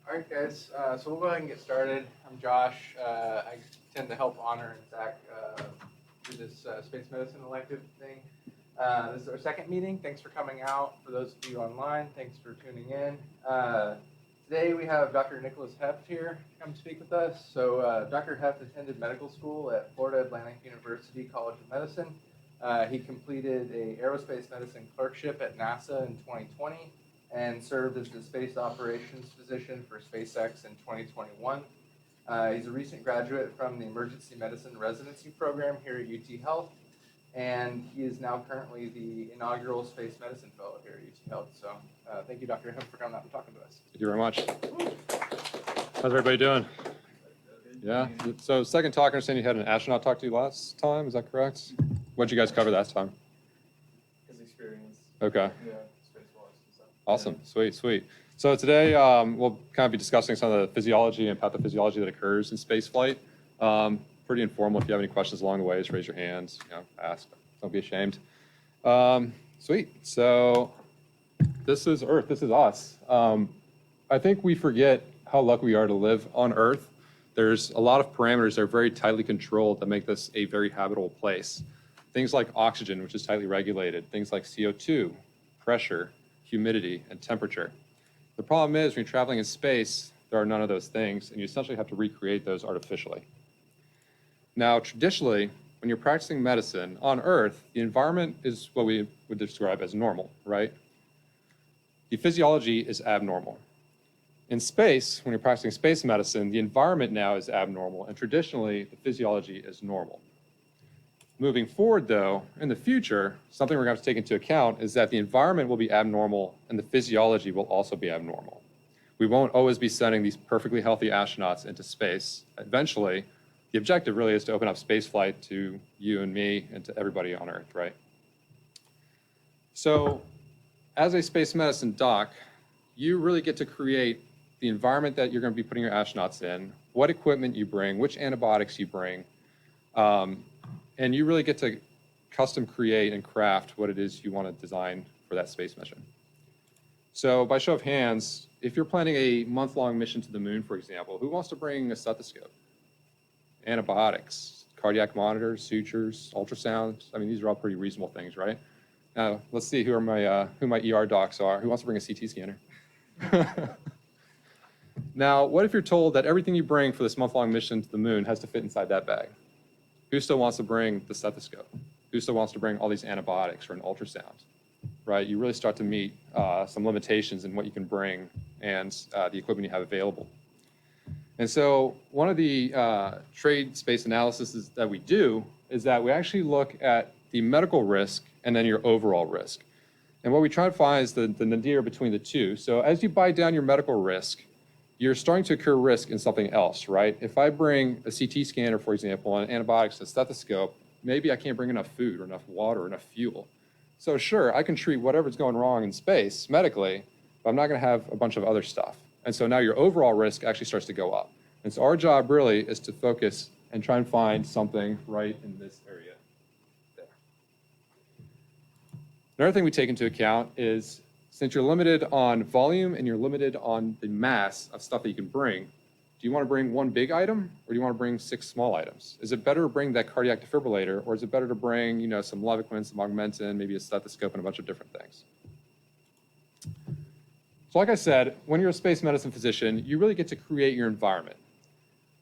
All right, guys. So we'll go ahead and get started. I'm Josh. I tend to help Honor and Zach do this space medicine elective thing. This is our second meeting. Thanks for coming out. For those of you online, thanks for tuning in. Today we have Dr. Nicolas Heft here to come speak with us. So Dr. Heft attended medical school at Florida Atlantic University College of Medicine. He completed a aerospace medicine clerkship at NASA in 2020 and served as the space operations physician for SpaceX in 2021. He's a recent graduate from the emergency medicine residency program here at UT Health, and he is now currently the inaugural space medicine fellow here at UT Health. So thank you, Dr. Heft, for coming out and talking to us. Thank you very much. How's everybody doing? Yeah, so second talk, I understand you had an astronaut talk to you last time, is that correct? What did you guys cover last time? His experience. Okay. Yeah, spacewalks and stuff. Awesome, sweet. So today we'll kind of be discussing some of the physiology and pathophysiology that occurs in space flight. Pretty informal. If you have any questions along the way, just raise your hands, ask. Don't be ashamed. Sweet. So this is Earth. This is us. I think we forget how lucky we are to live on Earth. There's a lot of parameters that are very tightly controlled that make this a very habitable place. Things like oxygen, which is tightly regulated. Things like CO2, pressure, humidity, and temperature. The problem is when you're traveling in space, there are none of those things, and you essentially have to recreate those artificially. Now, traditionally, when you're practicing medicine on Earth, the environment is what we would describe as normal, right? The physiology is abnormal. In space, when you're practicing space medicine, the environment now is abnormal, and traditionally, the physiology is normal. Moving forward, though, in the future, something we're going to have to take into account is that the environment will be abnormal and the physiology will also be abnormal. We won't always be sending these perfectly healthy astronauts into space. Eventually, the objective really is to open up space flight to you and me and to everybody on Earth, right? So, as a space medicine doc, you really get to create the environment that you're going to be putting your astronauts in, what equipment you bring, which antibiotics you bring, and you really get to custom create and craft what it is you want to design for that space mission. So by show of hands, if you're planning a month-long mission to the moon, for example, who wants to bring a stethoscope, antibiotics, cardiac monitors, sutures, ultrasounds? I mean, these are all pretty reasonable things, right? Now, let's see who my ER docs are. Who wants to bring a CT scanner? Now, what if you're told that everything you bring for this month-long mission to the moon has to fit inside that bag? Who still wants to bring the stethoscope? Who still wants to bring all these antibiotics or an ultrasound? Right? You really start to meet some limitations in what you can bring and the equipment you have available. And so one of the trade space analyses that we do is that we actually look at the medical risk and then your overall risk. And what we try to find is the nadir between the two. So as you buy down your medical risk, you're starting to incur risk in something else, right? If I bring a CT scanner, for example, and antibiotics and a stethoscope, maybe I can't bring enough food or enough water or enough fuel. So sure, I can treat whatever's going wrong in space medically, but I'm not gonna have a bunch of other stuff. And so now your overall risk actually starts to go up. And so our job really is to focus and try and find something right in this area there. Another thing we take into account is since you're limited on volume and you're limited on the mass of stuff that you can bring, do you want to bring one big item or do you want to bring 6 small items? Is it better to bring that cardiac defibrillator or is it better to bring, some Levaquin, some Augmentin, maybe a stethoscope and a bunch of different things? So like I said, when you're a space medicine physician, you really get to create your environment.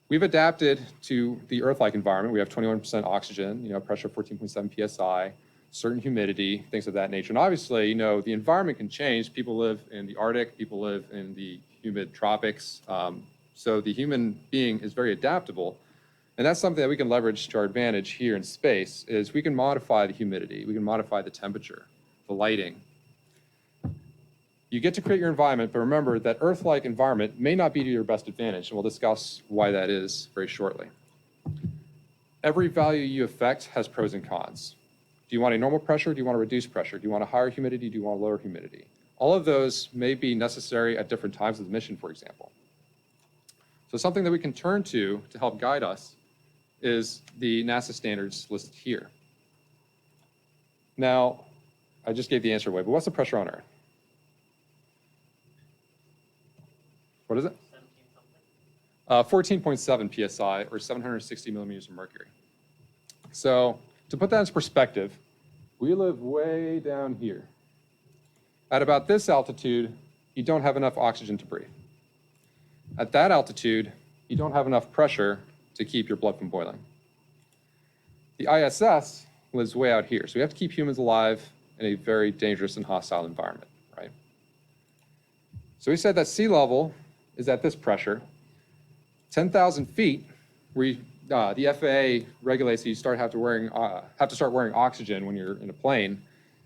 We've adapted to the Earth-like environment. We have 21% oxygen, pressure 14.7 psi, certain humidity, things of that nature. And obviously, the environment can change. People live in the Arctic, people live in the humid tropics. So the human being is very adaptable. And that's something that we can leverage to our advantage here in space is we can modify the humidity, we can modify the temperature, the lighting. You get to create your environment, but remember that Earth-like environment may not be to your best advantage, and we'll discuss why that is very shortly. Every value you affect has pros and cons. Do you want a normal pressure? Do you want a reduced pressure? Do you want a higher humidity? Do you want a lower humidity? All of those may be necessary at different times of the mission, for example. So something that we can turn to help guide us is the NASA standards listed here. Now, I just gave the answer away, but what's the pressure on Earth? What is it? 7 14.7 psi, or 760 millimeters of mercury. So to put that into perspective, we live way down here. At about this altitude, you don't have enough oxygen to breathe. At that altitude, you don't have enough pressure to keep your blood from boiling. The ISS lives way out here, so we have to keep humans alive in a very dangerous and hostile environment, right? So we said that sea level is at this pressure. 10,000 feet, the FAA regulates that you have to start wearing oxygen when you're in a plane.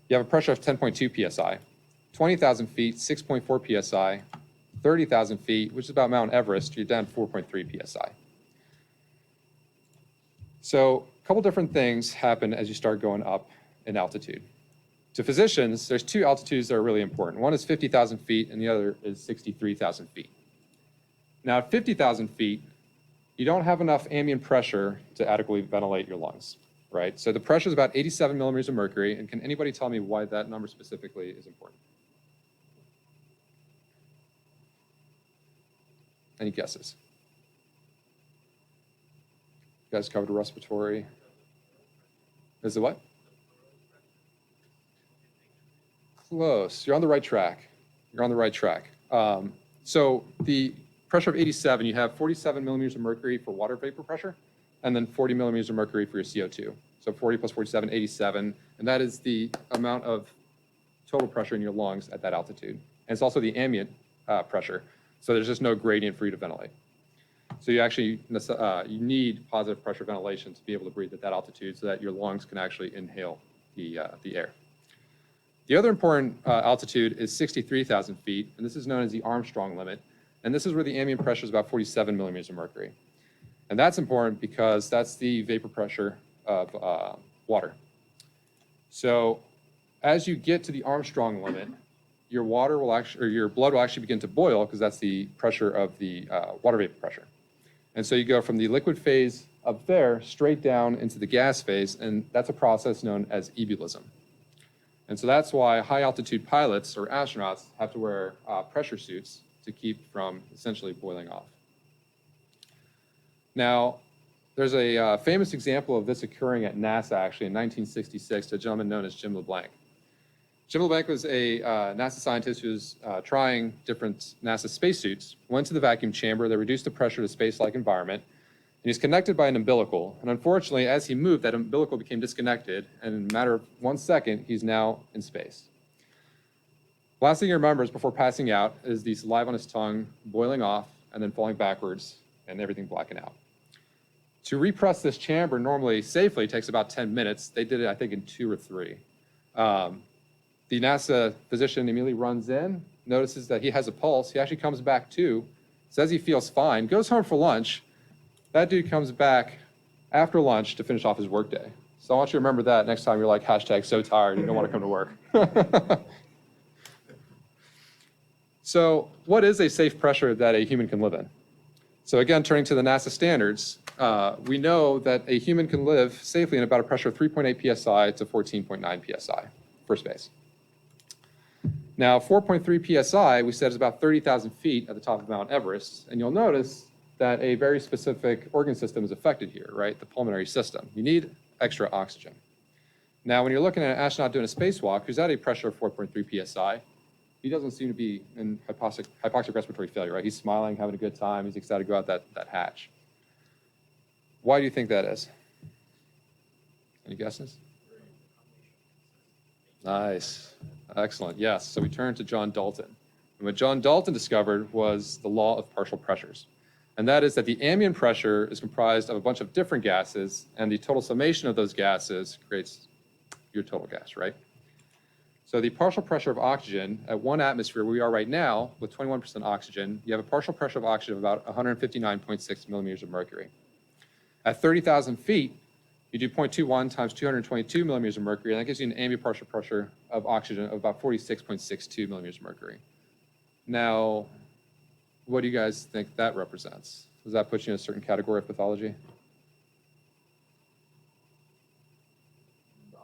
You have a pressure of 10.2 psi. 20,000 feet, 6.4 psi. 30,000 feet, which is about Mount Everest, you're down 4.3 psi. So a couple different things happen as you start going up in altitude. To physicians, there's two altitudes that are really important. One is 50,000 feet, and the other is 63,000 feet. Now, at 50,000 feet, you don't have enough ambient pressure to adequately ventilate your lungs, right? So the pressure is about 87 millimeters of mercury, and can anybody tell me why that number specifically is important? Any guesses? You guys covered respiratory. Is it what? Close. You're on the right track. You're on the right track. So the pressure of 87, you have 47 millimeters of mercury for water vapor pressure, and then 40 millimeters of mercury for your CO2. So 40 plus 47, 87, and that is the amount of total pressure in your lungs at that altitude. And it's also the ambient pressure, so there's just no gradient for you to ventilate. So you actually you need positive pressure ventilation to be able to breathe at that altitude so that your lungs can actually inhale the air. The other important altitude is 63,000 feet, and this is known as the Armstrong limit. And this is where the ambient pressure is about 47 millimeters of mercury. And that's important because that's the vapor pressure of water. So as you get to the Armstrong limit, your blood will actually begin to boil because that's the pressure of the water vapor pressure. And so you go from the liquid phase up there straight down into the gas phase, and that's a process known as ebullition. And so that's why high altitude pilots or astronauts have to wear pressure suits to keep from essentially boiling off. Now, there's a famous example of this occurring at NASA actually in 1966 to a gentleman known as Jim LeBlanc. Jim LeBlanc was a NASA scientist who was trying different NASA spacesuits, went to the vacuum chamber, they reduced the pressure to space-like environment, and he's connected by an umbilical. And unfortunately, as he moved, that umbilical became disconnected, and in a matter of 1 second, he's now in space. Last thing he remembers before passing out is the saliva on his tongue boiling off and then falling backwards and everything blacking out. To repress this chamber normally safely takes about 10 minutes. They did it, I think, in 2 or 3. The NASA physician immediately runs in, notices that he has a pulse. He actually comes back to, says he feels fine, goes home for lunch. That dude comes back after lunch to finish off his workday. So I want you to remember that next time you're like, #so tired, you don't want to come to work. So what is a safe pressure that a human can live in? So again, turning to the NASA standards, we know that a human can live safely in about a pressure of 3.8 psi to 14.9 psi for space. Now, 4.3 psi, we said, is about 30,000 feet at the top of Mount Everest, and you'll notice that a very specific organ system is affected here, right? The pulmonary system. You need extra oxygen. Now, when you're looking at an astronaut doing a spacewalk who's at a pressure of 4.3 psi, he doesn't seem to be in hypoxic respiratory failure, right? He's smiling, having a good time. He's excited to go out that hatch. Why do you think that is? Any guesses? Nice. Excellent. Yes. So we turn to John Dalton. And what John Dalton discovered was the law of partial pressures. And that is that the ambient pressure is comprised of a bunch of different gases, and the total summation of those gases creates your total gas, right? So the partial pressure of oxygen at 1 atmosphere, where we are right now, with 21% oxygen, you have a partial pressure of oxygen of about 159.6 millimeters of mercury. At 30,000 feet, you do 0.21 times 222 millimeters of mercury, and that gives you an ambient partial pressure of oxygen of about 46.62 millimeters of mercury. Now, what do you guys think that represents? Does that put you in a certain category of pathology? The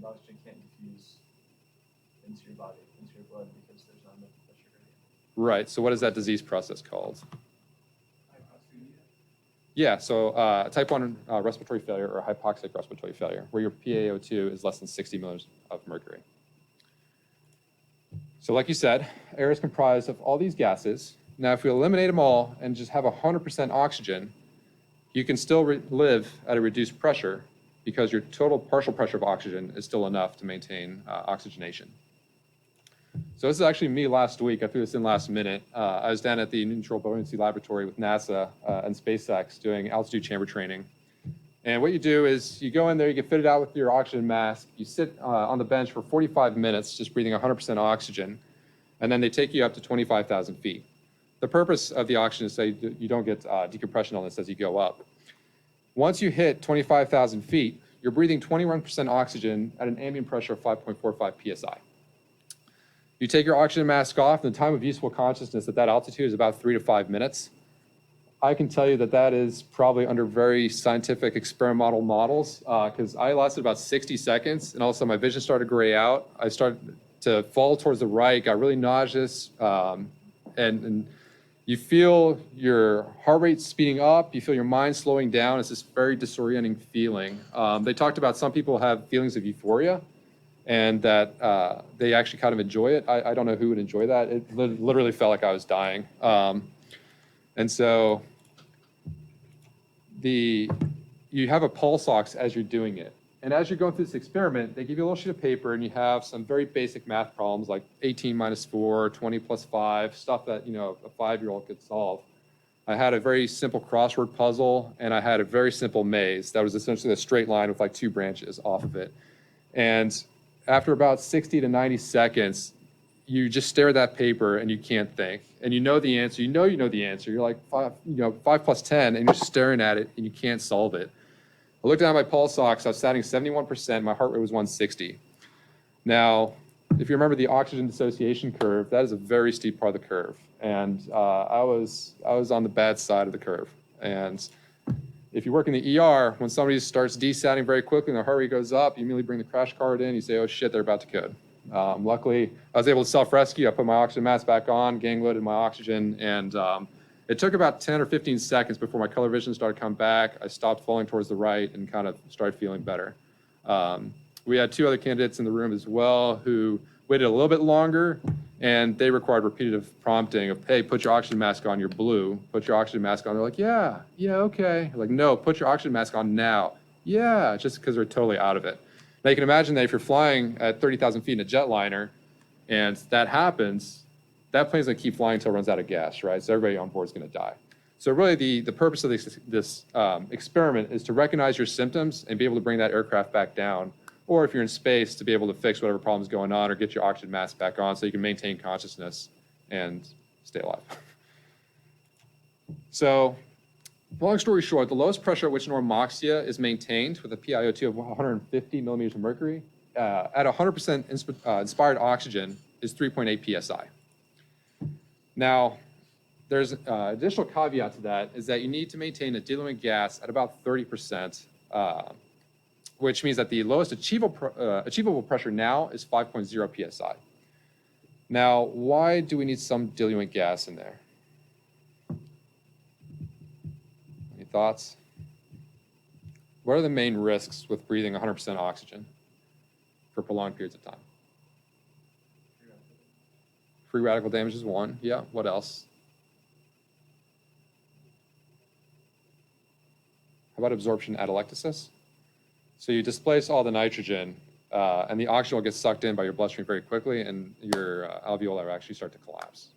oxygen can't diffuse into your body, into your blood, because there's not enough pressure gradient. Right. So what is that disease process called? Yeah, so type 1 respiratory failure or hypoxic respiratory failure, where your PaO2 is less than 60 milliliters of mercury. So like you said, air is comprised of all these gases. Now, if we eliminate them all and just have 100% oxygen, you can still live at a reduced pressure because your total partial pressure of oxygen is still enough to maintain oxygenation. So this is actually me last week. I threw this in last minute. I was down at the Neutral Buoyancy Laboratory with NASA and SpaceX doing altitude chamber training. And what you do is you go in there, you get fitted out with your oxygen mask, you sit on the bench for 45 minutes, just breathing 100% oxygen, and then they take you up to 25,000 feet. The purpose of the oxygen is so you don't get decompression illness as you go up. Once you hit 25,000 feet, you're breathing 21% oxygen at an ambient pressure of 5.45 psi. You take your oxygen mask off, and the time of useful consciousness at that altitude is about 3 to 5 minutes. I can tell you that that is probably under very scientific experimental models, because I lasted about 60 seconds, and all of a sudden my vision started to gray out. I started to fall towards the right, got really nauseous, and you feel your heart rate speeding up, you feel your mind slowing down. It's this very disorienting feeling. They talked about some people have feelings of euphoria, and that they actually kind of enjoy it. I don't know who would enjoy that. It literally felt like I was dying. And so you have a pulse ox as you're doing it. And as you're going through this experiment, they give you a little sheet of paper and you have some very basic math problems like 18 minus 4, 20 plus 5, stuff that, you know, a 5-year-old could solve. I had a very simple crossword puzzle and I had a very simple maze that was essentially a straight line with like 2 branches off of it. And after about 60 to 90 seconds, you just stare at that paper and you can't think. And you know the answer, you know the answer. You're like 5 plus 10 and you're just staring at it and you can't solve it. I looked down at my pulse ox, I was sat 71%, my heart rate was 160. Now, if you remember the oxygen dissociation curve, that is a very steep part of the curve. And I was on the bad side of the curve. And if you work in the ER, when somebody starts desatting very quickly and their heart rate goes up, you immediately bring the crash cart in, you say, oh shit, they're about to code. Luckily, I was able to self-rescue. I put my oxygen mask back on, gang loaded my oxygen, and it took about 10 or 15 seconds before my color vision started to come back. I stopped falling towards the right and kind of started feeling better. We had 2 other candidates in the room as well who waited a little bit longer, and they required repetitive prompting of, hey, put your oxygen mask on, you're blue. Put your oxygen mask on. They're like, yeah, okay. Like, no, put your oxygen mask on now. Yeah, just because they're totally out of it. Now you can imagine that if you're flying at 30,000 feet in a jetliner and that happens, that plane's gonna keep flying until it runs out of gas, right? So everybody on board is gonna die. So really the purpose of this experiment is to recognize your symptoms and be able to bring that aircraft back down. Or if you're in space, to be able to fix whatever problem's going on or get your oxygen mask back on so you can maintain consciousness and stay alive. So long story short, the lowest pressure at which normoxia is maintained with a PiO2 of 150 millimeters of mercury at 100% inspired oxygen is 3.8 psi. Now, there's an additional caveat to that is that you need to maintain a diluent gas at about 30%, which means that the lowest achievable pressure now is 5.0 psi. Now, why do we need some diluent gas in there? Any thoughts? What are the main risks with breathing 100% oxygen for prolonged periods of time? Free radical damage is one. Yeah, what else? How about absorption atelectasis? So you displace all the nitrogen, and the oxygen will get sucked in by your bloodstream very quickly, and your alveoli will actually start to collapse.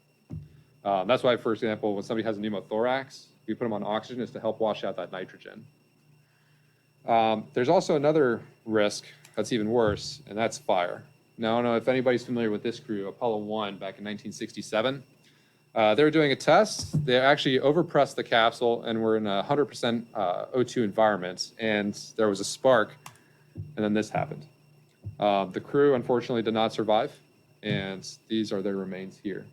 That's why, for example, when somebody has a pneumothorax, we put them on oxygen is to help wash out that nitrogen. There's also another risk that's even worse, and that's fire. Now, I don't know if anybody's familiar with this crew, Apollo 1 back in 1967. They were doing a test. They actually overpressed the capsule and were in a 100% O2 environment, and there was a spark, and then this happened. The crew, unfortunately, did not survive, and these are their remains here.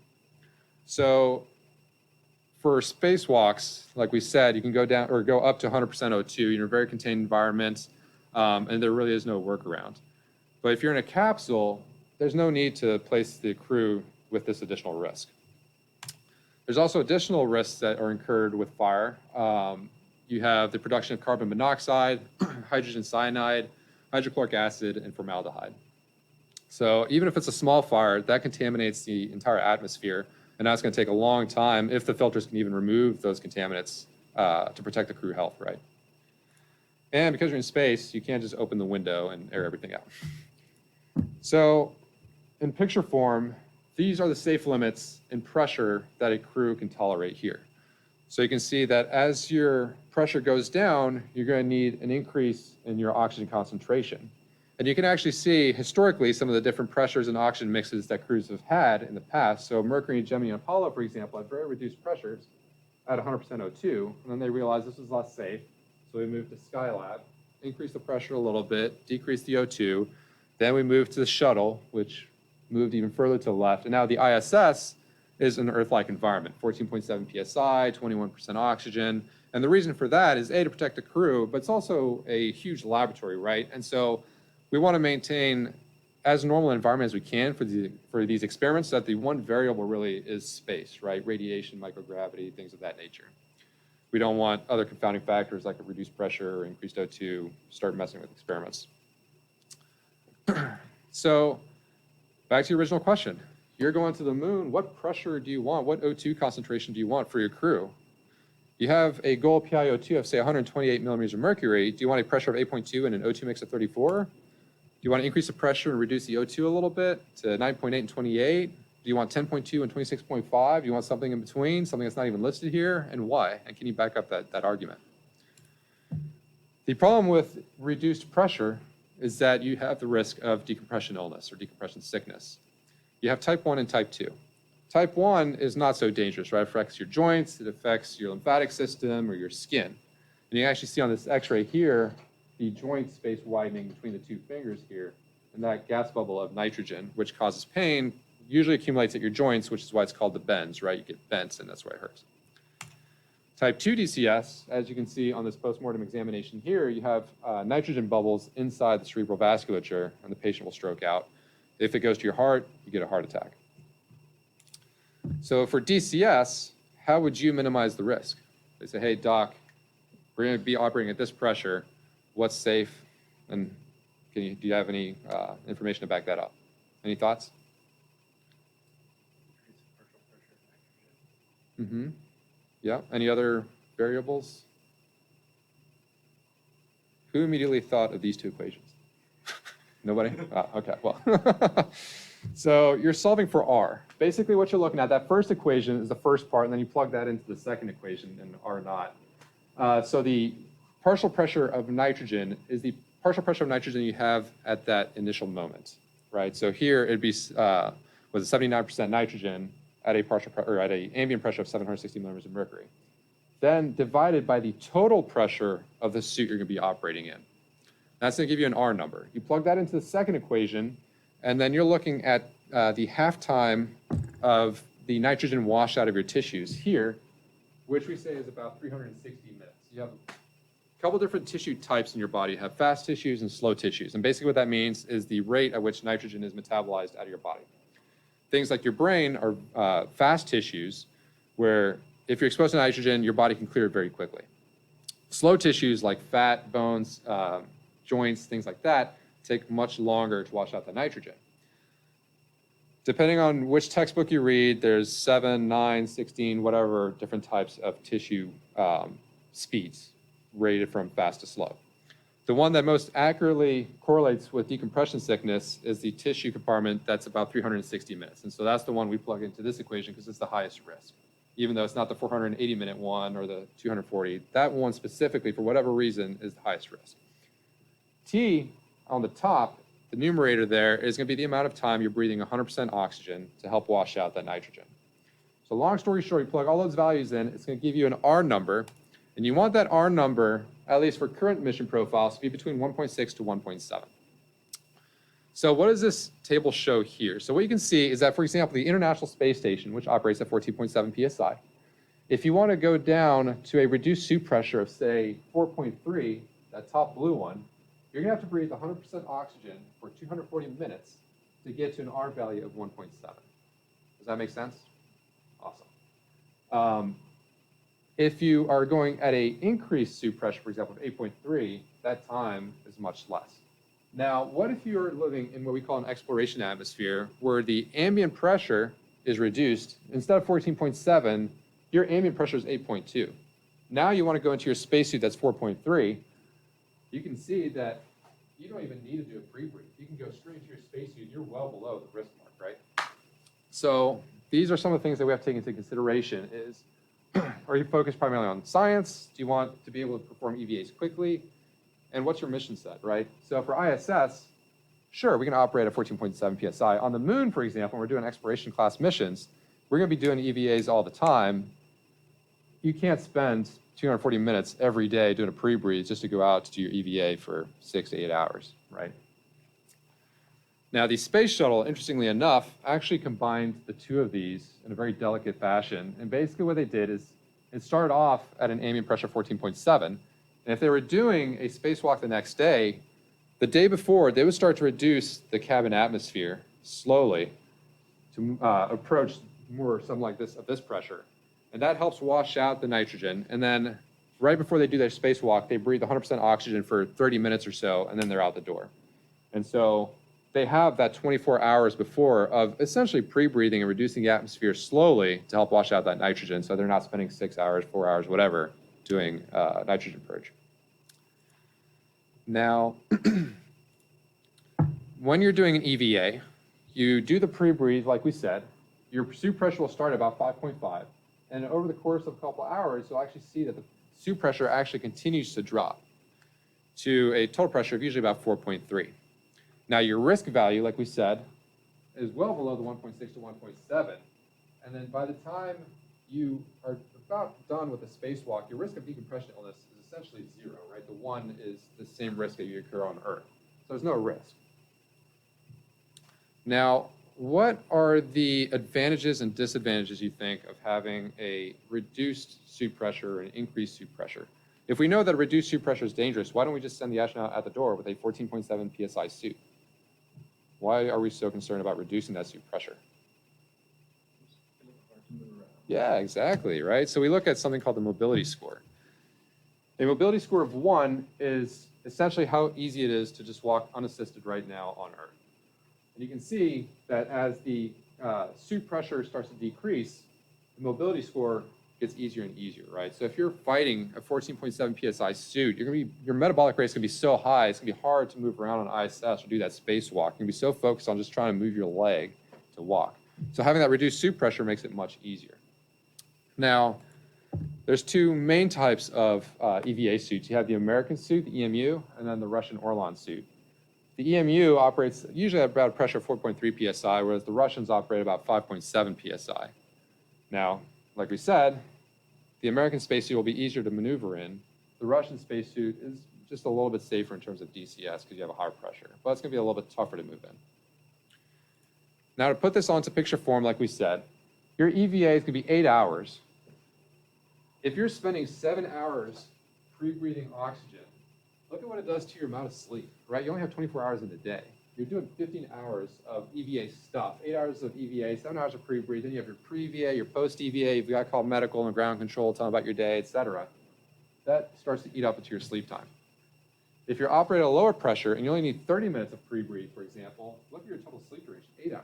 So for spacewalks, like we said, you can go down or go up to 100% O2 in a very contained environment, and there really is no workaround. But if you're in a capsule, there's no need to place the crew with this additional risk. There's also additional risks that are incurred with fire. you have the production of carbon monoxide, hydrogen cyanide, hydrochloric acid, and formaldehyde. So even if it's a small fire, that contaminates the entire atmosphere, and that's going to take a long time if the filters can even remove those contaminants to protect the crew health, right? And because you're in space, you can't just open the window and air everything out. So in picture form, these are the safe limits in pressure that a crew can tolerate here. So you can see that as your pressure goes down, you're going to need an increase in your oxygen concentration. And you can actually see historically some of the different pressures and oxygen mixes that crews have had in the past. So Mercury, Gemini, and Apollo, for example, had very reduced pressures at 100% O2. And then they realized this was less safe. So we moved to Skylab, increased the pressure a little bit, decreased the O2. Then we moved to the shuttle, which moved even further to the left. And now the ISS is an Earth-like environment, 14.7 PSI, 21% oxygen. And the reason for that is A, to protect the crew, but it's also a huge laboratory, right? And so we want to maintain as normal an environment as we can for these experiments, so that the one variable really is space, right? Radiation, microgravity, things of that nature. We don't want other confounding factors like a reduced pressure or increased O2 start messing with experiments. So back to your original question. You're going to the moon. What pressure do you want? What O2 concentration do you want for your crew? You have a goal PiO2 of, say, 128 millimeters of mercury. Do you want a pressure of 8.2 and an O2 mix of 34? Do you want to increase the pressure and reduce the O2 a little bit to 9.8 and 28? Do you want 10.2 and 26.5? Do you want something in between, something that's not even listed here? And why? And can you back up that argument? The problem with reduced pressure is that you have the risk of decompression illness or decompression sickness. You have type 1 and type 2. Type 1 is not so dangerous, right? It affects your joints, it affects your lymphatic system or your skin. And you actually see on this x-ray here, the joint space widening between the two fingers here, and that gas bubble of nitrogen, which causes pain, usually accumulates at your joints, which is why it's called the bends, right? You get bents, and that's why it hurts. Type 2 DCS, as you can see on this postmortem examination here, you have nitrogen bubbles inside the cerebral vasculature, and the patient will stroke out. If it goes to your heart, you get a heart attack. So for DCS, how would you minimize the risk? They say, hey, doc, we're going to be operating at this pressure. What's safe? And do you have any information to back that up? Any thoughts? Mm-hmm. Yeah. Any other variables? Who immediately thought of these two equations? Nobody? Okay, well. So you're solving for R. Basically what you're looking at, that first equation is the first part, and then you plug that into the second equation and R naught. So the partial pressure of nitrogen is the partial pressure of nitrogen you have at that initial moment, right? So here it'd be with a 79% nitrogen at a partial or at an ambient pressure of 760 millimeters of mercury. Then divided by the total pressure of the suit you're going to be operating in. That's going to give you an R number. You plug that into the second equation, and then you're looking at the half-time of the nitrogen wash out of your tissues here, which we say is about 360 minutes. You have a couple different tissue types in your body. You have fast tissues and slow tissues. And basically what that means is the rate at which nitrogen is metabolized out of your body. Things like your brain are fast tissues, where if you're exposed to nitrogen, your body can clear it very quickly. Slow tissues like fat, bones, joints, things like that, take much longer to wash out the nitrogen. Depending on which textbook you read, there's 7, 9, 16, whatever different types of tissue speeds rated from fast to slow. The one that most accurately correlates with decompression sickness is the tissue compartment that's about 360 minutes. And so that's the one we plug into this equation because it's the highest risk. Even though it's not the 480-minute one or the 240, that one specifically, for whatever reason, is the highest risk. T on the top, the numerator there, is going to be the amount of time you're breathing 100% oxygen to help wash out that nitrogen. So long story short, you plug all those values in, it's going to give you an R number, and you want that R number, at least for current mission profiles, to be between 1.6 to 1.7. So what does this table show here? So what you can see is that, for example, the International Space Station, which operates at 14.7 psi, if you want to go down to a reduced suit pressure of, say, 4.3, that top blue one, you're going to have to breathe 100% oxygen for 240 minutes to get to an R value of 1.7. Does that make sense? Awesome. If you are going at a increased suit pressure, for example, of 8.3, that time is much less. Now, what if you're living in what we call an exploration atmosphere, where the ambient pressure is reduced? Instead of 14.7, your ambient pressure is 8.2. Now you want to go into your spacesuit that's 4.3. You can see that you don't even need to do a pre-breathe. You can go straight into your spacesuit. You're well below the risk mark, right? So these are some of the things that we have to take into consideration is, are you focused primarily on science? Do you want to be able to perform EVAs quickly? And what's your mission set, right? So for ISS, sure, we can operate at 14.7 PSI. On the moon, for example, when we're doing exploration class missions, we're gonna be doing EVAs all the time. You can't spend 240 minutes every day doing a pre-breathe just to go out to do your EVA for 6 to 8 hours, right? Now, the space shuttle, interestingly enough, actually combined the two of these in a very delicate fashion. And basically what they did is it started off at an ambient pressure of 14.7. And if they were doing a spacewalk the next day, the day before, they would start to reduce the cabin atmosphere slowly to approach more something like this, of this pressure. And that helps wash out the nitrogen. And then right before they do their spacewalk, they breathe 100% oxygen for 30 minutes or so, and then they're out the door. And so they have that 24 hours before of essentially pre-breathing and reducing the atmosphere slowly to help wash out that nitrogen, so they're not spending 6 hours, 4 hours, whatever, doing nitrogen purge. Now, when you're doing an EVA, you do the pre-breathe, like we said. Your suit pressure will start at about 5.5. And over the course of a couple hours, you'll actually see that the suit pressure actually continues to drop to a total pressure of usually about 4.3. Now, your risk value, like we said, is well below the 1.6 to 1.7. And then by the time you are about done with the spacewalk, your risk of decompression illness is essentially zero, right? The one is the same risk that you occur on Earth. So there's no risk. Now, what are the advantages and disadvantages, you think, of having a reduced suit pressure or an increased suit pressure? If we know that a reduced suit pressure is dangerous, why don't we just send the astronaut out the door with a 14.7 PSI suit? Why are we so concerned about reducing that suit pressure? Yeah, exactly, right? So we look at something called the mobility score. A mobility score of 1 is essentially how easy it is to just walk unassisted right now on Earth. And you can see that as the suit pressure starts to decrease, the mobility score gets easier and easier, right? So if you're fighting a 14.7 PSI suit, your metabolic rate is gonna be so high, it's gonna be hard to move around on ISS or do that spacewalk. You're gonna be so focused on just trying to move your leg to walk. So having that reduced suit pressure makes it much easier. Now, there's two main types of EVA suits. You have the American suit, the EMU, and then the Russian Orlan suit. The EMU operates usually at about a pressure of 4.3 PSI, whereas the Russians operate about 5.7 PSI. Now, like we said, the American spacesuit will be easier to maneuver in. The Russian spacesuit is just a little bit safer in terms of DCS because you have a higher pressure, but it's going to be a little bit tougher to move in. Now, to put this onto picture form, like we said, your EVA is going to be 8 hours. If you're spending 7 hours pre-breathing oxygen, look at what it does to your amount of sleep, right? You only have 24 hours in the day. You're doing 15 hours of EVA stuff, 8 hours of EVA, 7 hours of pre-breathe, then you have your pre-EVA, your post-EVA, you've got to call medical and ground control, tell them about your day, etc. That starts to eat up into your sleep time. If you're operating at a lower pressure and you only need 30 minutes of pre-breathe, for example, look at your total sleep duration, 8 hours.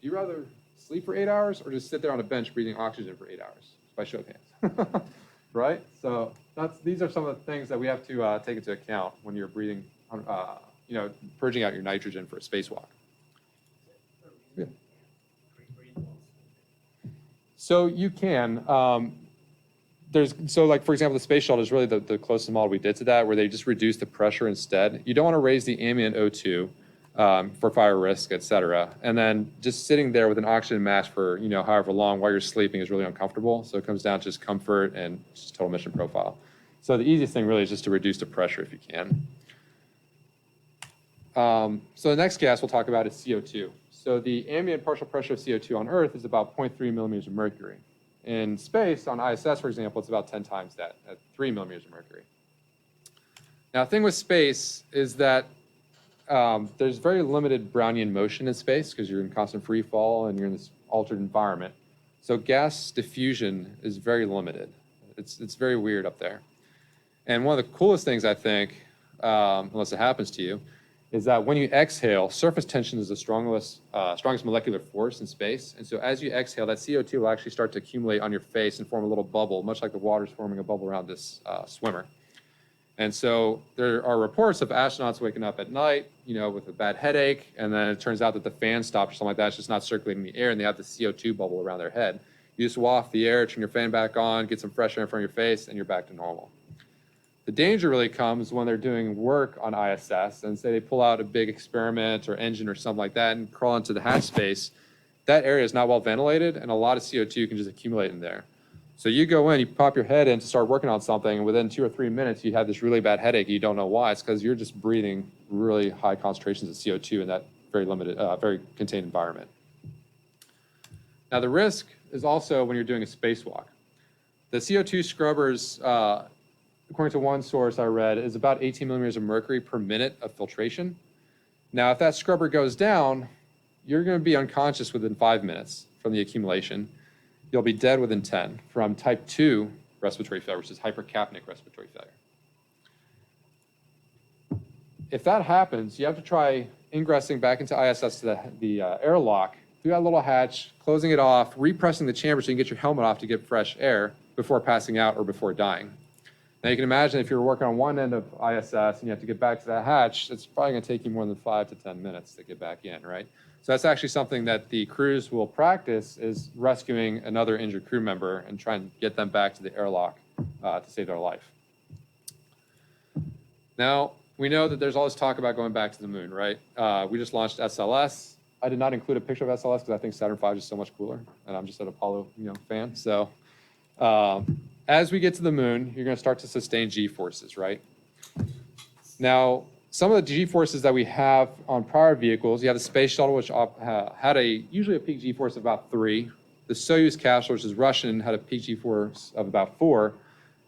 Do you rather sleep for 8 hours or just sit there on a bench breathing oxygen for 8 hours? By show of hands, right? So these are some of the things that we have to take into account when you're breathing, purging out your nitrogen for a spacewalk. Yeah. So you can. Like for example, the space shuttle is really the closest model we did to that, where they just reduce the pressure instead. You don't want to raise the ambient O2 for fire risk, et cetera. And then just sitting there with an oxygen mask for however long while you're sleeping is really uncomfortable. So it comes down to just comfort and just total mission profile. So the easiest thing really is just to reduce the pressure if you can. So the next gas we'll talk about is CO2. So the ambient partial pressure of CO2 on Earth is about 0.3 millimeters of mercury. In space, on ISS, for example, it's about 10 times that, at 3 millimeters of mercury. Now, the thing with space is that there's very limited Brownian motion in space because you're in constant free fall and you're in this altered environment. So gas diffusion is very limited. It's very weird up there. And one of the coolest things, I think, unless it happens to you, is that when you exhale, surface tension is the strongest molecular force in space. And so as you exhale, that CO2 will actually start to accumulate on your face and form a little bubble, much like the water's forming a bubble around this swimmer. And so there are reports of astronauts waking up at night, with a bad headache, and then it turns out that the fan stopped or something like that. It's just not circulating the air, and they have the CO2 bubble around their head. You just waft the air, turn your fan back on, get some fresh air in front of your face, and you're back to normal. The danger really comes when they're doing work on ISS, and say they pull out a big experiment or engine or something like that and crawl into the hatch space. That area is not well ventilated, and a lot of CO2 can just accumulate in there. So you go in, you pop your head in to start working on something, and within 2 or 3 minutes, you have this really bad headache. You don't know why. It's because you're just breathing really high concentrations of CO2 in that very limited, very contained environment. Now, the risk is also when you're doing a spacewalk. The CO2 scrubbers, according to one source I read, is about 18 millimeters of mercury per minute of filtration. Now, if that scrubber goes down, you're going to be unconscious within 5 minutes from the accumulation. You'll be dead within 10 from type 2 respiratory failure, which is hypercapnic respiratory failure. If that happens, you have to try ingressing back into ISS to the airlock through that little hatch, closing it off, repressing the chamber so you can get your helmet off to get fresh air before passing out or before dying. Now you can imagine if you're working on one end of ISS and you have to get back to that hatch, it's probably going to take you more than 5 to 10 minutes to get back in, right? So that's actually something that the crews will practice, is rescuing another injured crew member and trying to get them back to the airlock to save their life. Now, we know that there's all this talk about going back to the moon, right? We just launched SLS. I did not include a picture of SLS because I think Saturn V is so much cooler, and I'm just an Apollo fan. So as we get to the moon, you're going to start to sustain G-forces, right? Now, some of the G-forces that we have on prior vehicles, you have the space shuttle, which had usually a peak G-force of about 3. The Soyuz capsule, which is Russian, had a peak G-force of about 4.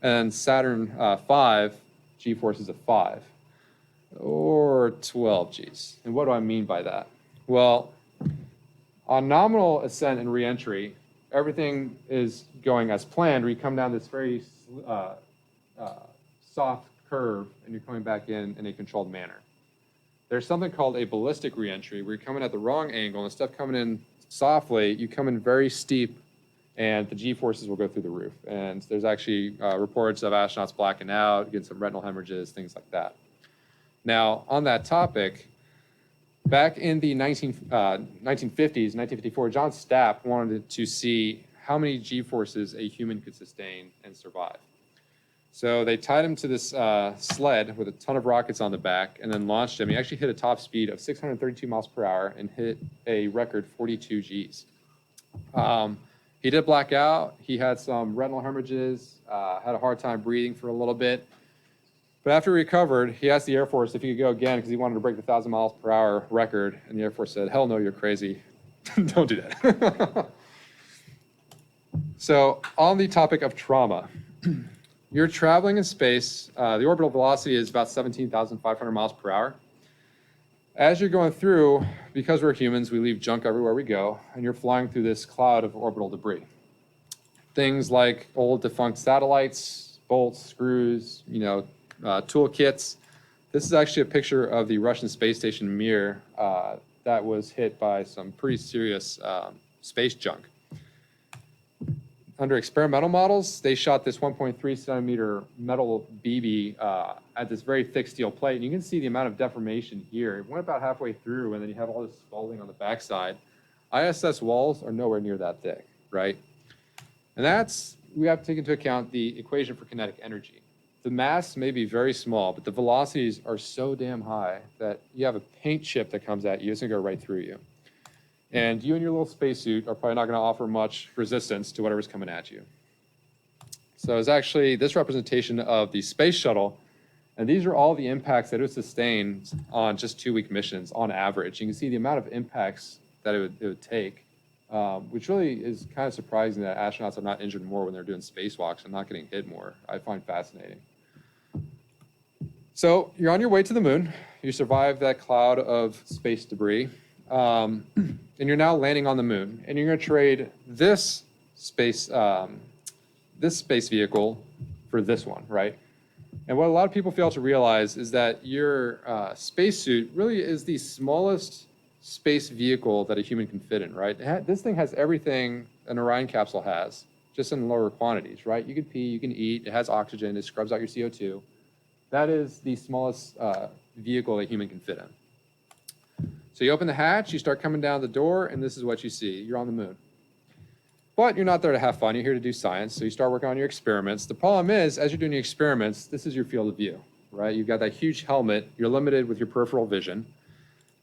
And Saturn V, G-forces of 5. Or 12 Gs. And what do I mean by that? Well, on nominal ascent and reentry, everything is going as planned. We come down this very soft curve, and you're coming back in a controlled manner. There's something called a ballistic reentry, where you're coming at the wrong angle, and instead of coming in softly, you come in very steep, and the G-forces will go through the roof. And there's actually reports of astronauts blacking out, getting some retinal hemorrhages, things like that. Now, on that topic, back in the 1950s, 1954, John Stapp wanted to see how many G-forces a human could sustain and survive. So they tied him to this sled with a ton of rockets on the back and then launched him. He actually hit a top speed of 632 miles per hour and hit a record 42 Gs. He did black out. He had some retinal hemorrhages, had a hard time breathing for a little bit. But after he recovered, he asked the Air Force if he could go again because he wanted to break the 1,000 miles per hour record. And the Air Force said, hell no, you're crazy. Don't do that. So on the topic of trauma, you're traveling in space. The orbital velocity is about 17,500 miles per hour. As you're going through, because we're humans, we leave junk everywhere we go, and you're flying through this cloud of orbital debris. Things like old defunct satellites, bolts, screws, toolkits. This is actually a picture of the Russian space station Mir that was hit by some pretty serious space junk. Under experimental models, they shot this 1.3 centimeter metal BB at this very thick steel plate. And you can see the amount of deformation here. It went about halfway through, and then you have all this spalling on the backside. ISS walls are nowhere near that thick, right? And we have to take into account the equation for kinetic energy. The mass may be very small, but the velocities are so damn high that you have a paint chip that comes at you, it's gonna go right through you. And you and your little spacesuit are probably not going to offer much resistance to whatever's coming at you. So it's actually this representation of the space shuttle, and these are all the impacts that it would sustain on just 2-week missions on average. You can see the amount of impacts that it would take, which really is kind of surprising that astronauts are not injured more when they're doing spacewalks and not getting hit more. I find fascinating. So you're on your way to the moon. You survive that cloud of space debris. And you're now landing on the moon, and you're going to trade this space this space vehicle for this one, right? And what a lot of people fail to realize is that your spacesuit really is the smallest space vehicle that a human can fit in, right? This thing has everything an Orion capsule has, just in lower quantities, right? You can pee, you can eat, it has oxygen, it scrubs out your CO2. That is the smallest vehicle a human can fit in. So you open the hatch, you start coming down the door, and this is what you see. You're on the moon. But you're not there to have fun, you're here to do science, so you start working on your experiments. The problem is, as you're doing your experiments, this is your field of view, right? You've got that huge helmet, you're limited with your peripheral vision.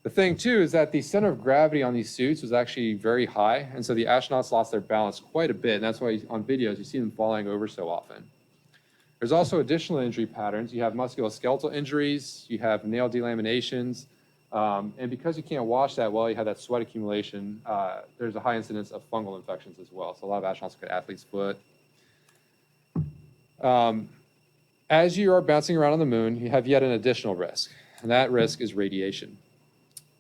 The thing too is that the center of gravity on these suits was actually very high, and so the astronauts lost their balance quite a bit, and that's why on videos you see them falling over so often. There's also additional injury patterns. You have musculoskeletal injuries, you have nail delaminations, and because you can't wash that well, you have that sweat accumulation, there's a high incidence of fungal infections as well. So a lot of astronauts get athlete's foot. As you are bouncing around on the moon, you have yet an additional risk, and that risk is radiation.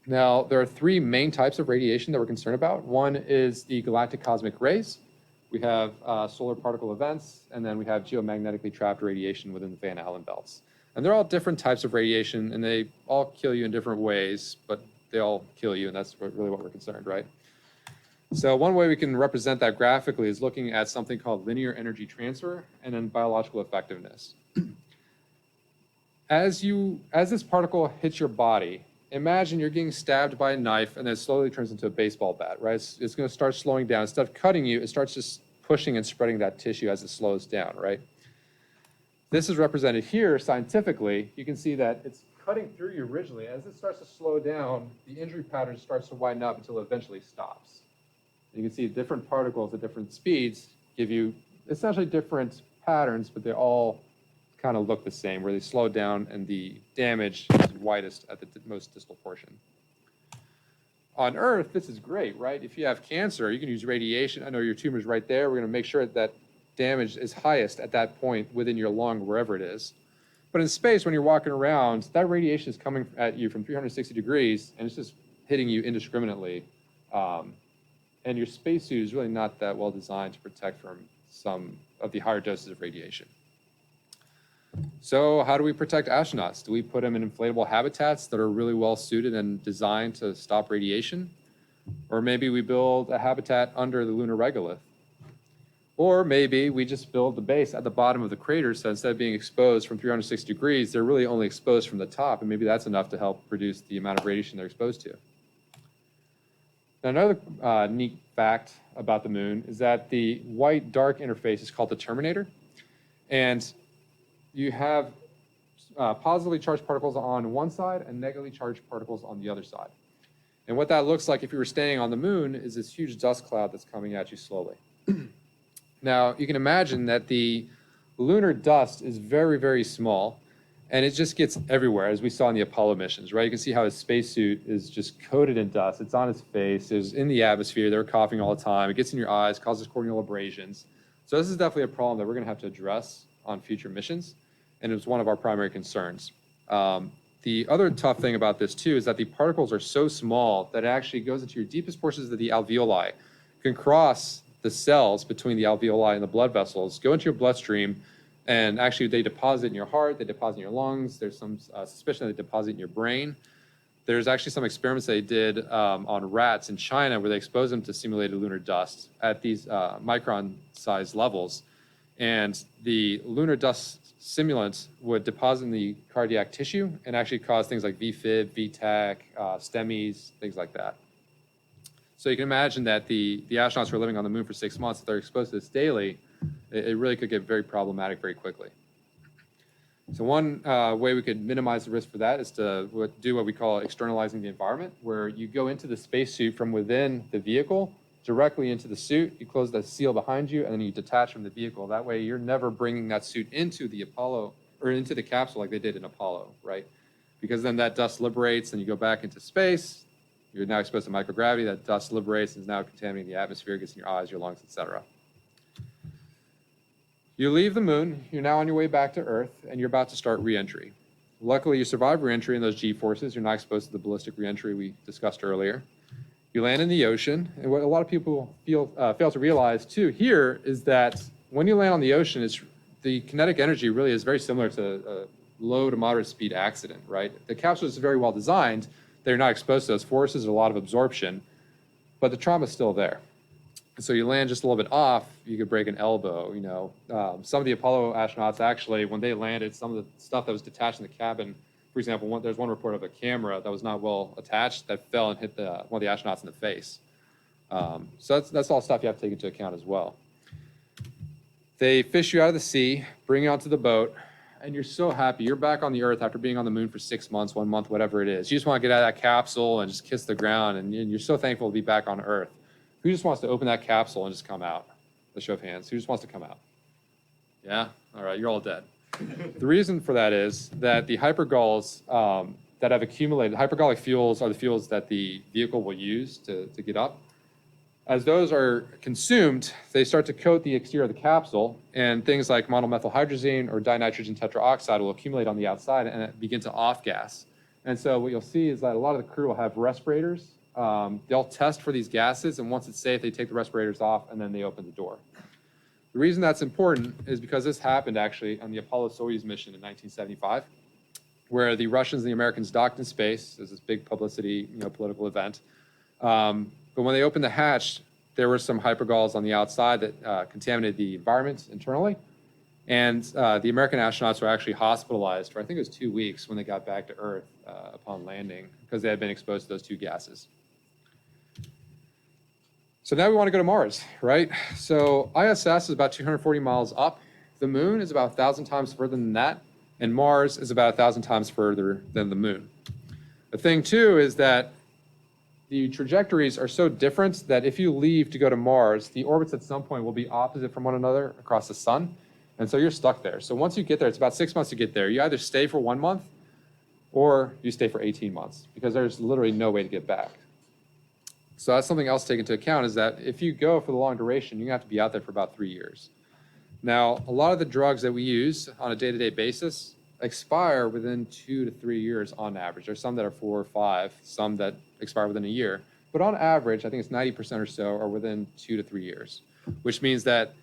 Now, there are three main types of radiation that we're concerned about. One is the galactic cosmic rays. We have solar particle events, and then we have geomagnetically trapped radiation within the Van Allen belts. And they're all different types of radiation, and they all kill you in different ways, but they all kill you, and that's really what we're concerned, right? So one way we can represent that graphically is looking at something called linear energy transfer and then biological effectiveness. As this particle hits your body, imagine you're getting stabbed by a knife and then it slowly turns into a baseball bat, right? It's going to start slowing down. Instead of cutting you, it starts just pushing and spreading that tissue as it slows down, right? This is represented here scientifically. You can see that it's cutting through you originally. As it starts to slow down, the injury pattern starts to widen up until it eventually stops. You can see different particles at different speeds give you essentially different patterns, but they all kind of look the same, where they slow down and the damage is widest at the most distal portion. On Earth, this is great, right? If you have cancer, you can use radiation. I know your tumor's right there. We're going to make sure that damage is highest at that point within your lung, wherever it is. But in space, when you're walking around, that radiation is coming at you from 360 degrees, and it's just hitting you indiscriminately. And your spacesuit is really not that well designed to protect from some of the higher doses of radiation. So how do we protect astronauts? Do we put them in inflatable habitats that are really well suited and designed to stop radiation? Or maybe we build a habitat under the lunar regolith? Or maybe we just build the base at the bottom of the crater, so instead of being exposed from 360 degrees, they're really only exposed from the top, and maybe that's enough to help reduce the amount of radiation they're exposed to. Now, another neat fact about the moon is that the white-dark interface is called the terminator, and you have positively charged particles on one side and negatively charged particles on the other side. And what that looks like if you were standing on the moon is this huge dust cloud that's coming at you slowly. Now, you can imagine that the lunar dust is very, very small, and it just gets everywhere, as we saw in the Apollo missions, right? You can see how his spacesuit is just coated in dust. It's on his face. It's in the atmosphere. They're coughing all the time. It gets in your eyes, causes corneal abrasions. So this is definitely a problem that we're going to have to address on future missions, and it's one of our primary concerns. The other tough thing about this, too, is that the particles are so small that it actually goes into your deepest portions of the alveoli, can cross the cells between the alveoli and the blood vessels, go into your bloodstream, and actually they deposit in your heart, they deposit in your lungs. There's some suspicion that they deposit in your brain. There's actually some experiments they did on rats in China where they exposed them to simulated lunar dust at these micron-sized levels. And the lunar dust simulants would deposit in the cardiac tissue and actually cause things like VFib, VTAC, STEMIs, things like that. So you can imagine that the astronauts who are living on the moon for 6 months, if they're exposed to this daily, it really could get very problematic very quickly. So one way we could minimize the risk for that is to do what we call externalizing the environment, where you go into the spacesuit from within the vehicle, directly into the suit, you close the seal behind you, and then you detach from the vehicle. That way you're never bringing that suit into the Apollo, or into the capsule like they did in Apollo, right? Because then that dust liberates and you go back into space, you're now exposed to microgravity, that dust liberates and is now contaminating the atmosphere, gets in your eyes, your lungs, etc. You leave the moon, you're now on your way back to Earth, and you're about to start re-entry. Luckily, you survive re-entry in those G-forces. You're not exposed to the ballistic re-entry we discussed earlier. You land in the ocean, and what a lot of people fail to realize, too, here is that when you land on the ocean, the kinetic energy really is very similar to a low to moderate speed accident, right? The capsule is very well designed. They're not exposed to those forces, a lot of absorption, but the trauma is still there. So you land just a little bit off, you could break an elbow, Some of the Apollo astronauts actually, when they landed, some of the stuff that was detached in the cabin, for example, there's one report of a camera that was not well attached that fell and hit one of the astronauts in the face. So that's all stuff you have to take into account as well. They fish you out of the sea, bring you onto the boat, and you're so happy. You're back on the Earth after being on the moon for 6 months, 1 month, whatever it is. You just want to get out of that capsule and just kiss the ground, and you're so thankful to be back on Earth. Who just wants to open that capsule and just come out? The show of hands. Who just wants to come out? Yeah? All right, you're all dead. The reason for that is that the hypergalls that have accumulated, hypergallic fuels are the fuels that the vehicle will use to get up. As those are consumed, they start to coat the exterior of the capsule, and things like monomethylhydrazine or dinitrogen tetroxide will accumulate on the outside and begin to off-gas. And so what you'll see is that a lot of the crew will have respirators. They'll test for these gases, and once it's safe, they take the respirators off, and then they open the door. The reason that's important is because this happened actually on the Apollo-Soyuz mission in 1975, where the Russians and the Americans docked in space. There's this big publicity, political event. But when they opened the hatch, there were some hypergalls on the outside that contaminated the environment internally. And the American astronauts were actually hospitalized for, I think it was 2 weeks when they got back to Earth upon landing, because they had been exposed to those two gases. So now we want to go to Mars, right? So ISS is about 240 miles up. The moon is about 1,000 times further than that. And Mars is about 1,000 times further than the moon. The thing, too, is that the trajectories are so different that if you leave to go to Mars, the orbits at some point will be opposite from one another across the sun. And so you're stuck there. So once you get there, it's about 6 months to get there. You either stay for 1 month or you stay for 18 months because there's literally no way to get back. So that's something else to take into account, is that if you go for the long duration, you're going to have to be out there for about 3 years. Now, a lot of the drugs that we use on a day-to-day basis expire within 2 to 3 years on average. There's some that are 4 or 5, some that expire within a year. But on average, I think it's 90% or so are within 2 to 3 years, which means that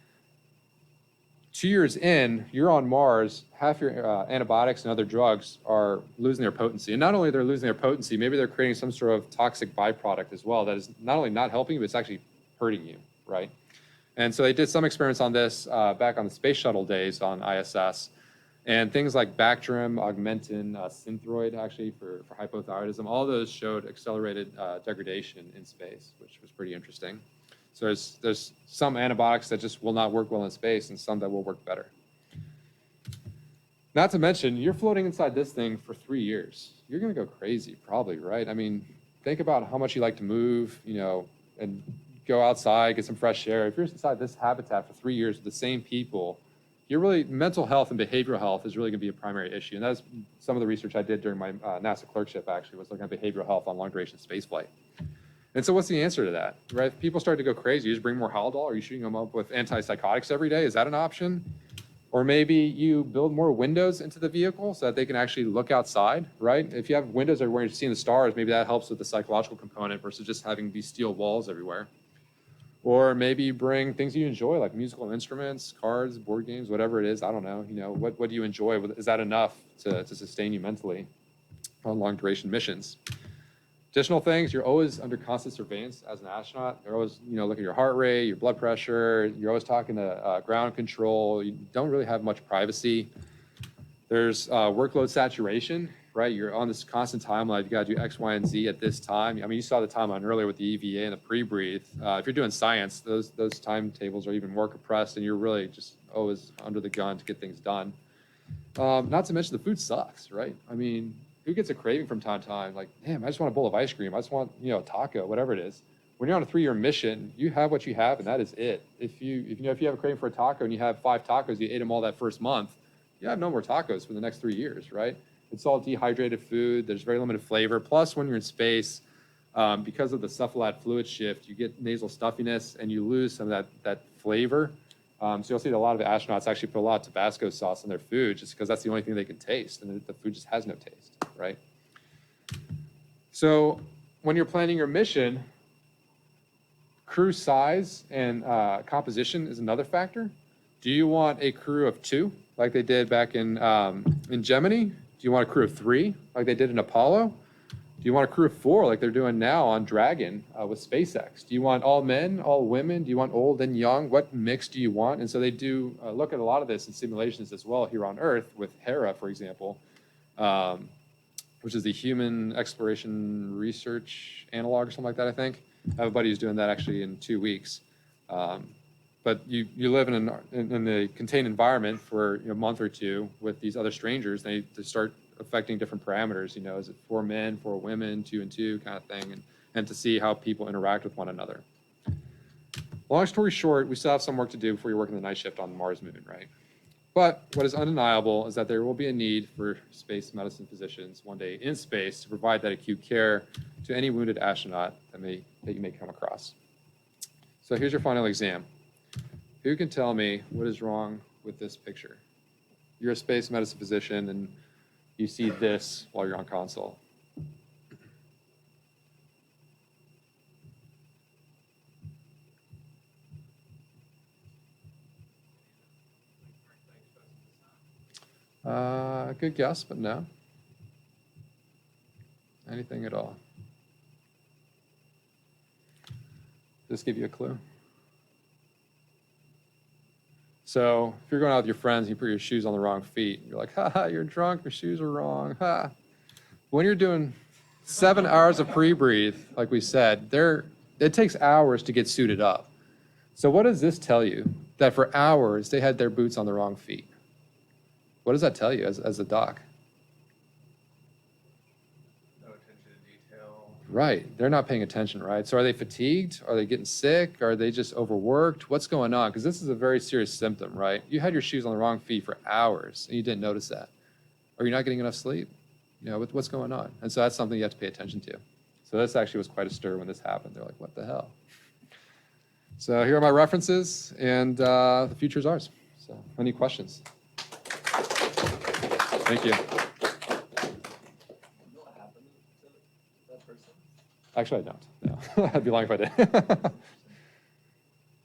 2 years in, you're on Mars, half your antibiotics and other drugs are losing their potency. And not only they're losing their potency, maybe they're creating some sort of toxic byproduct as well that is not only not helping you, but it's actually hurting you, right? And so they did some experiments on this back on the space shuttle days on ISS. And things like Bactrim, Augmentin, Synthroid, actually, for hypothyroidism, all those showed accelerated degradation in space, which was pretty interesting. So there's some antibiotics that just will not work well in space and some that will work better. Not to mention, you're floating inside this thing for 3 years. You're going to go crazy, probably, right? I mean, think about how much you like to move, and go outside, get some fresh air. If you're inside this habitat for 3 years with the same people, mental health and behavioral health is really going to be a primary issue. And that's some of the research I did during my NASA clerkship, actually, was looking at behavioral health on long-duration spaceflight. And so what's the answer to that, right? If people start to go crazy, you just bring more Haldol? Are you shooting them up with antipsychotics every day? Is that an option? Or maybe you build more windows into the vehicle so that they can actually look outside, right? If you have windows everywhere and you're seeing the stars, maybe that helps with the psychological component versus just having these steel walls everywhere. Or maybe you bring things you enjoy, like musical instruments, cards, board games, whatever it is. I don't know. What do you enjoy? Is that enough to sustain you mentally on long duration missions? Additional things, you're always under constant surveillance as an astronaut. You're always, looking at your heart rate, your blood pressure. You're always talking to ground control. You don't really have much privacy. There's workload saturation, right? You're on this constant timeline. You got to do X, Y, and Z at this time. I mean, you saw the timeline earlier with the EVA and the pre-breathe. If you're doing science, those timetables are even more compressed, and you're really just always under the gun to get things done. Not to mention the food sucks, right? I mean, who gets a craving from time to time? Like, damn, I just want a bowl of ice cream. I just want, a taco, whatever it is. When you're on a 3-year mission, you have what you have, and that is it. If you have a craving for a taco and you have 5 tacos, you ate them all that first month, you have no more tacos for the next 3 years, right? It's all dehydrated food. There's very limited flavor. Plus, when you're in space, because of the cephalad fluid shift, you get nasal stuffiness and you lose some of that flavor. So you'll see that a lot of astronauts actually put a lot of Tabasco sauce in their food just because that's the only thing they can taste, and the food just has no taste, right? So when you're planning your mission, crew size and composition is another factor. Do you want a crew of 2, like they did back in Gemini? Do you want a crew of 3, like they did in Apollo? Do you want a crew of 4, like they're doing now on Dragon with SpaceX? Do you want all men, all women? Do you want old and young? What mix do you want? And so they do look at a lot of this in simulations as well here on Earth with Hera, for example, which is the Human Exploration Research Analog or something like that, I think. I have a buddy who's doing that actually in 2 weeks. But you live in a contained environment for a month or 2 with these other strangers. They start affecting different parameters. Is it 4 men, 4 women, 2 and 2 kind of thing, and to see how people interact with one another. Long story short, we still have some work to do before you're working the night shift on the Mars moon, right? But what is undeniable is that there will be a need for space medicine physicians one day in space to provide that acute care to any wounded astronaut that you may come across. So here's your final exam. Who can tell me what is wrong with this picture? You're a space medicine physician and you see this while you're on console. Good guess, but no. Anything at all. Just give you a clue. So if you're going out with your friends and you put your shoes on the wrong feet, you're like, ha, you're drunk, your shoes are wrong, ha. When you're doing 7 hours of pre-breathe, like we said, it takes hours to get suited up. So what does this tell you? That for hours, they had their boots on the wrong feet. What does that tell you as a doc? No attention to detail. Right, they're not paying attention, right? So are they fatigued? Are they getting sick? Are they just overworked? What's going on? Because this is a very serious symptom, right? You had your shoes on the wrong feet for hours and you didn't notice that. Or you're not getting enough sleep. What's going on? And so that's something you have to pay attention to. So this actually was quite a stir when this happened. They're like, what the hell? So here are my references, and the future is ours. So any questions? Thank you. You know what happened to that person? Actually, I don't. No, I'd be lying if I did.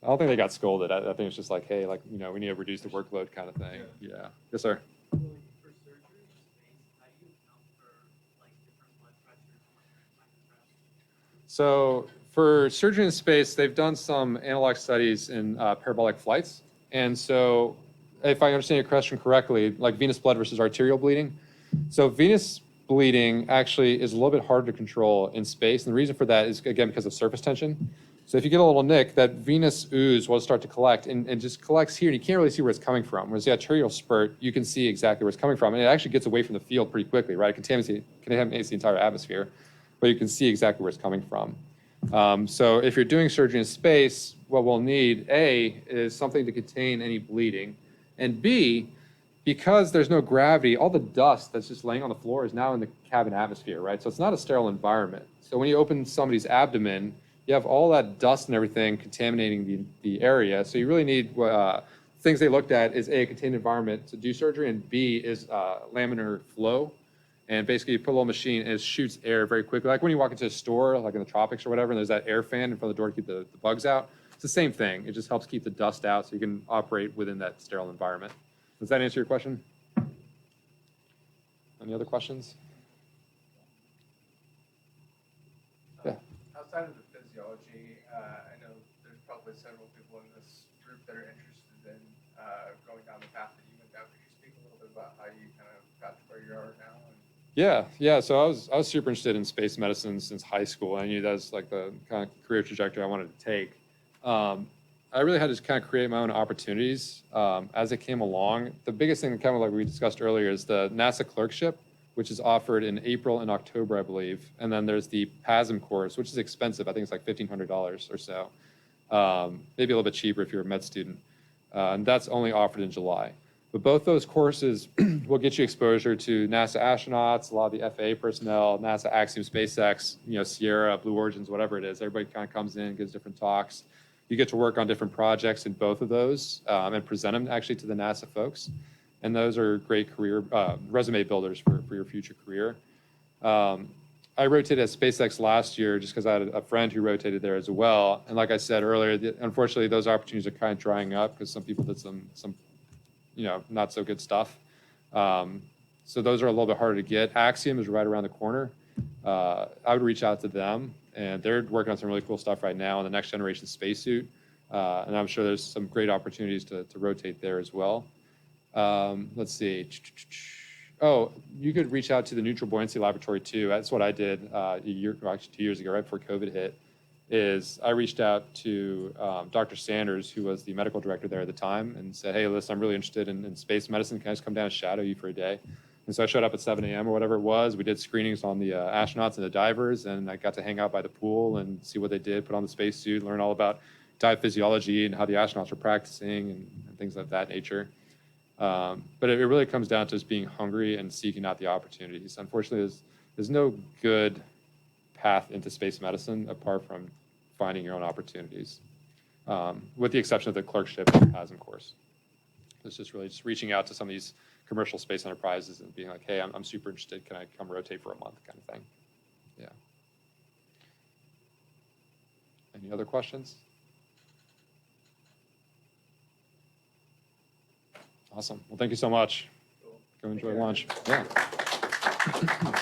I don't think they got scolded. I think it's just like, hey, we need to reduce the workload kind of thing. Yeah. Yes, sir. For surgery in space, how do you account for different blood pressures when you're in stress? So for surgery in space, they've done some analog studies in parabolic flights. And so if I understand your question correctly, like venous blood versus arterial bleeding. So venous bleeding actually is a little bit harder to control in space. And the reason for that is, again, because of surface tension. So if you get a little nick, that venous ooze will start to collect and just collects here, and you can't really see where it's coming from. Whereas the arterial spurt, you can see exactly where it's coming from. And it actually gets away from the field pretty quickly, right? It contaminates the entire atmosphere, but you can see exactly where it's coming from. So if you're doing surgery in space, what we'll need, A, is something to contain any bleeding. And B, because there's no gravity, all the dust that's just laying on the floor is now in the cabin atmosphere, right? So it's not a sterile environment. So when you open somebody's abdomen, you have all that dust and everything contaminating the area. So you really need things they looked at is A, a contained environment to do surgery, and B is laminar flow. And basically you put a little machine and it shoots air very quickly. Like when you walk into a store, like in the tropics or whatever, and there's that air fan in front of the door to keep the bugs out. It's the same thing. It just helps keep the dust out so you can operate within that sterile environment. Does that answer your question? Any other questions? Yeah. Outside of the physiology, I know there's probably several people in this group that are interested in going down the path that you went down. Could you speak a little bit about how you kind of got to where you are now? Yeah. So I was super interested in space medicine since high school. I knew that was like the kind of career trajectory I wanted to take. I really had to kind of create my own opportunities as it came along. The biggest thing, kind of like we discussed earlier, is the NASA clerkship, which is offered in April and October, I believe. And then there's the PASM course, which is expensive. I think it's like $1,500 or so. Maybe a little bit cheaper if you're a med student. And that's only offered in July. But both those courses will get you exposure to NASA astronauts, a lot of the FAA personnel, NASA Axiom, SpaceX, Sierra, Blue Origins, whatever it is. Everybody kind of comes in, gives different talks. You get to work on different projects in both of those and present them actually to the NASA folks. And those are great career resume builders for your future career. I rotated at SpaceX last year just because I had a friend who rotated there as well. And like I said earlier, unfortunately, those opportunities are kind of drying up because some people did some not so good stuff. So those are a little bit harder to get. Axiom is right around the corner. I would reach out to them, and they're working on some really cool stuff right now on the next generation spacesuit. And I'm sure there's some great opportunities to rotate there as well. Let's see. Oh, you could reach out to the Neutral Buoyancy Laboratory too. That's what I did actually 2 years ago, right before COVID hit. Is I reached out to Dr. Sanders, who was the medical director there at the time, and said, "Hey, listen, I'm really interested in space medicine. Can I just come down and shadow you for a day?" And so I showed up at 7 a.m. or whatever it was. We did screenings on the astronauts and the divers, and I got to hang out by the pool and see what they did, put on the spacesuit, learn all about dive physiology and how the astronauts were practicing and things of that nature. But it really comes down to just being hungry and seeking out the opportunities. Unfortunately, there's no good path into space medicine apart from finding your own opportunities, with the exception of the clerkship and PASM course. It's just really just reaching out to some of these commercial space enterprises and being like, "Hey, I'm super interested. Can I come rotate for a month?" kind of thing. Yeah. Any other questions? Awesome. Well, thank you so much. Cool. Go enjoy lunch. Yeah.